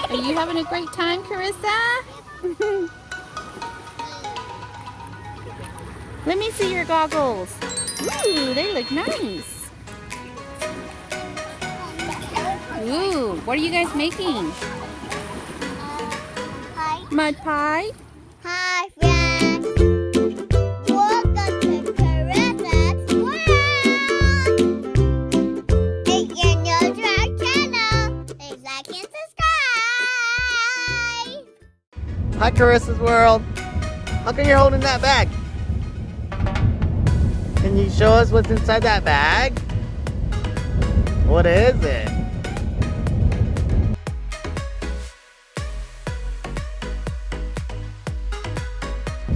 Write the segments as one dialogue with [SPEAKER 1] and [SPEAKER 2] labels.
[SPEAKER 1] Are you having a great time, Karyssa? Let me see your goggles. Ooh, they look nice. Ooh, what are you guys making?
[SPEAKER 2] Hi.
[SPEAKER 1] Mud pie?
[SPEAKER 2] Hi, friends. Welcome to Karyssa's World. If you're new to our channel, please like and subscribe.
[SPEAKER 3] Hi, Karyssa's World. How come you're holding that bag? Can you show us what's inside that bag? What is it?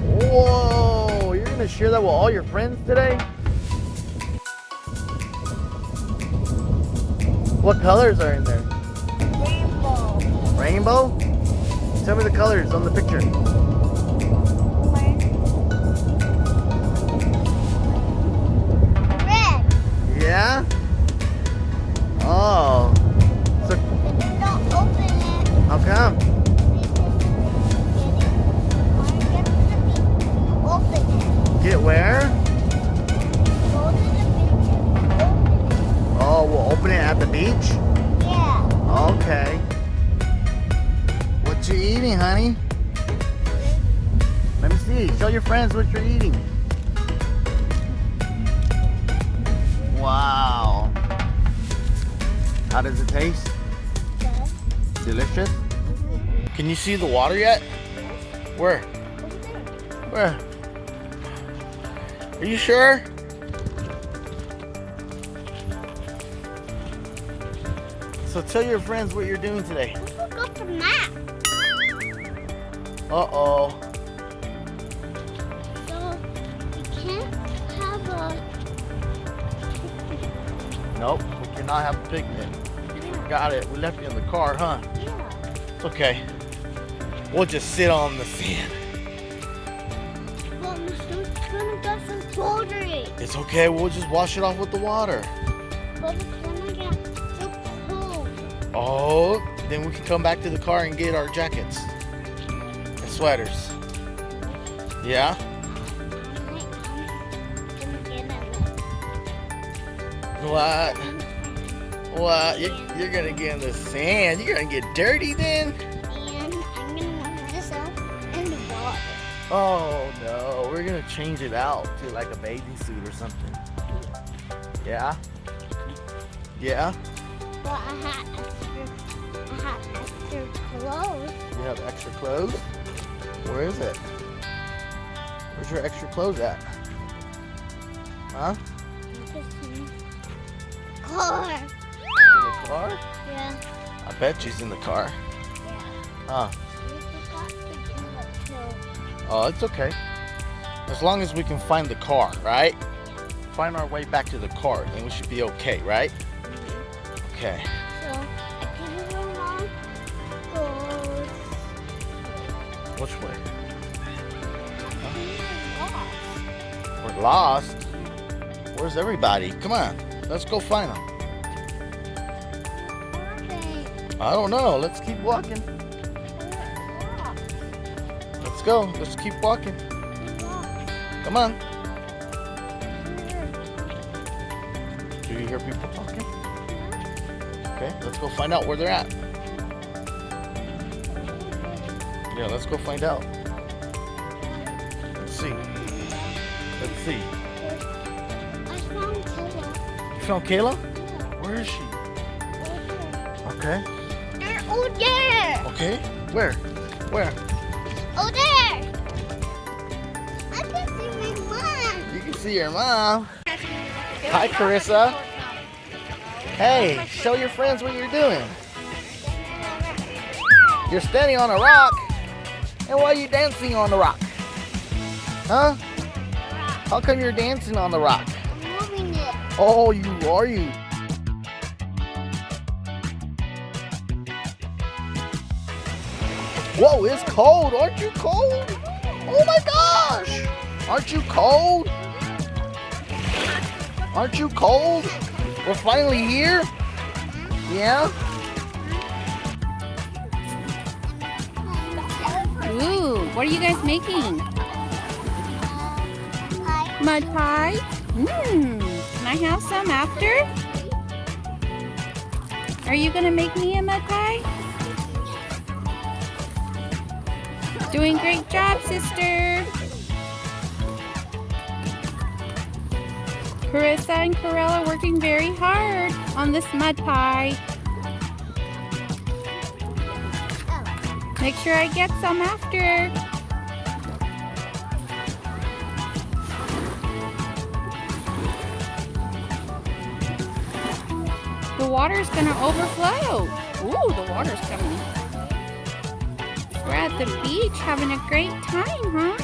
[SPEAKER 3] Whoa! You're gonna share that with all your friends today? What colors are in there?
[SPEAKER 2] Rainbow.
[SPEAKER 3] Rainbow? Tell me the colors on the picture.
[SPEAKER 2] Red.
[SPEAKER 3] Yeah? Oh. So,
[SPEAKER 2] Don't open it.
[SPEAKER 3] how come?
[SPEAKER 2] Open it.
[SPEAKER 3] Get where?
[SPEAKER 2] Go to the beach. Open it.
[SPEAKER 3] Oh, we'll open it at the beach?
[SPEAKER 2] Yeah.
[SPEAKER 3] Okay. What you eating, honey? Let me see. Show your friends what you're eating. Wow. How does it taste?
[SPEAKER 2] Good.
[SPEAKER 3] Delicious? Can you see the water yet? Where? Where? Are you sure? So tell your friends what you're doing today.
[SPEAKER 2] We forgot the map.
[SPEAKER 3] Uh-oh.
[SPEAKER 2] So we can't have a.
[SPEAKER 3] Nope, we cannot have a picnic. Got it. We left it in the car, huh?
[SPEAKER 2] Yeah.
[SPEAKER 3] It's okay. We'll just sit on the sand.
[SPEAKER 2] Well, Mr. gonna get some poultry.
[SPEAKER 3] It's okay. We'll just wash it off with the water.
[SPEAKER 2] But it's gonna get so cold.
[SPEAKER 3] Oh, then we can come back to the car and get our jackets and sweaters. Yeah? What? What? You're gonna get in the sand. You're gonna get dirty then?
[SPEAKER 2] And I'm gonna wash myself in the water.
[SPEAKER 3] Oh no, we're gonna change it out to like a bathing suit or something. Yeah? Yeah?
[SPEAKER 2] But I had extra clothes.
[SPEAKER 3] You have extra clothes? Where is it? Where's your extra clothes at? Huh?
[SPEAKER 2] Car.
[SPEAKER 3] In the car?
[SPEAKER 2] Yeah.
[SPEAKER 3] I bet she's in the car.
[SPEAKER 2] Yeah.
[SPEAKER 3] Huh?
[SPEAKER 2] We forgot to bring the clothes.
[SPEAKER 3] Oh, it's okay. As long as we can find the car, right? Find our way back to the car, then we should be okay, right? Okay.
[SPEAKER 2] So I think your mom goes.
[SPEAKER 3] Which way?
[SPEAKER 2] We're lost.
[SPEAKER 3] We're lost? Where's everybody? Come on. Let's go find them. I don't know. Let's keep walking. Let's go. Let's keep walking. Come on. Do you hear people talking? Okay, let's go find out where they're at. Yeah, let's go find out. Let's see. Let's see.
[SPEAKER 2] I found Kayla.
[SPEAKER 3] You found Kayla?
[SPEAKER 2] Yeah.
[SPEAKER 3] Where is she?
[SPEAKER 2] Over
[SPEAKER 3] Okay.
[SPEAKER 2] there. They're over there.
[SPEAKER 3] Okay. Where? Where?
[SPEAKER 2] Over there. I can see my mom.
[SPEAKER 3] You can see your mom. Hi, Karyssa. Hey, show your friends what you're doing. You're standing on a rock. And why are you dancing on the rock? Huh? How come you're dancing on the rock?
[SPEAKER 2] Moving it.
[SPEAKER 3] Oh, you are you? Whoa, it's cold. Aren't you cold? Oh my gosh. Aren't you cold? Aren't you cold? We're finally here. Yeah?
[SPEAKER 1] What are you guys making?
[SPEAKER 2] Pie.
[SPEAKER 1] Mud pie? Can I have some after? Are you gonna make me a mud pie? Doing great job, sister. Karyssa and Karylla working very hard on this mud pie. Make sure I get some after. The water's gonna overflow. Ooh, the water's coming. We're at the beach having a great time, huh?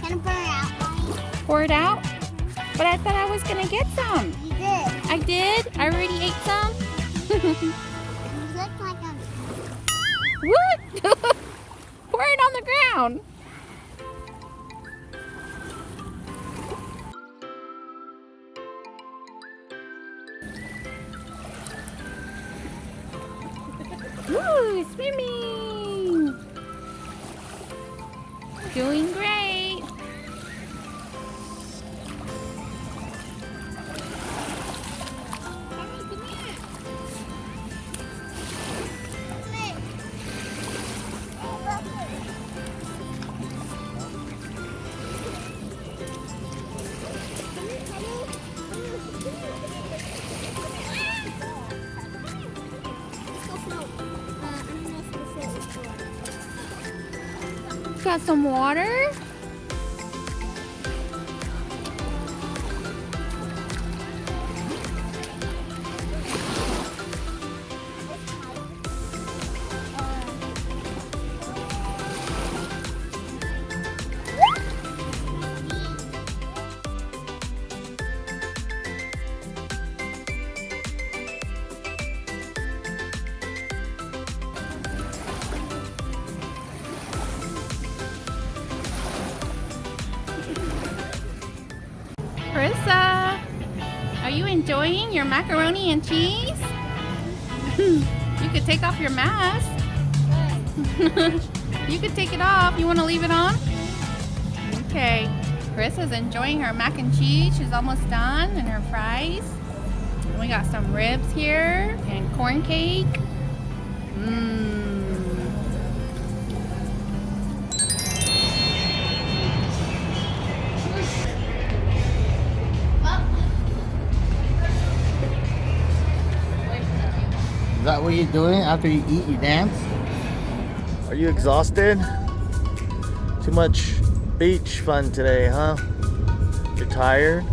[SPEAKER 2] Gonna burn out, Mommy.
[SPEAKER 1] Pour it out? But I thought I was gonna get some.
[SPEAKER 2] You did.
[SPEAKER 1] I did? I already ate some?
[SPEAKER 2] You look like a...
[SPEAKER 1] What? Pour it on the ground. Woo, swimming. Doing great. Got some water. Karyssa, are you enjoying your macaroni and cheese? You could take off your mask. You could take it off. You want to leave it on? Okay. Karyssa's enjoying her mac and cheese. She's almost done, and her fries. And we got some ribs here and corn cake.
[SPEAKER 3] Is that what you're doing after you eat, you dance? Are you exhausted? Too much beach fun today, huh? You're tired?